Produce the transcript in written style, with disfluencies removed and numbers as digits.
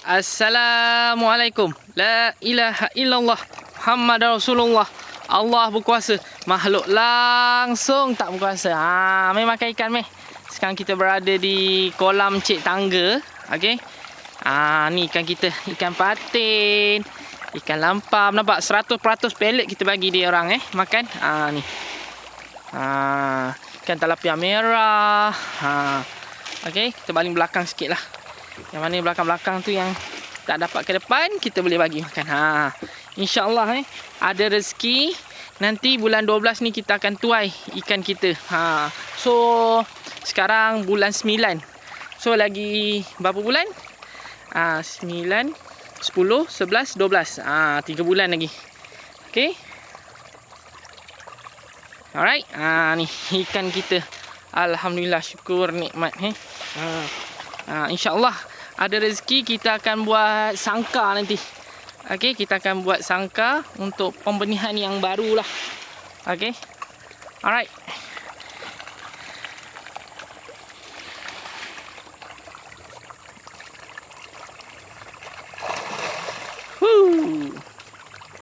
Assalamualaikum. La ilaha illallah. Muhammad Rasulullah. Allah berkuasa. Makhluk langsung tak berkuasa. Meh makan ikan meh. Sekarang kita berada di kolam Cik Tangga. Okey. Ni ikan kita. Ikan patin. Ikan lampam. Nampak 100% pelet kita bagi dia orang makan. Ni. Ikan tilapia merah. Okey, kita baling belakang sikit lah. Yang mana belakang-belakang tu yang tak dapat ke depan, kita boleh bagi makan. InsyaAllah ada rezeki. Nanti bulan 12 ni kita akan tuai ikan kita. So sekarang bulan 9. So lagi berapa bulan? 9, 10, 11, 12. 3 bulan lagi. Okay. Alright. Ni ikan kita. Alhamdulillah, syukur nikmat. InsyaAllah ada rezeki kita akan buat sangkar nanti. Okey, kita akan buat sangkar untuk pembenihan yang baru lah. Okey. Alright.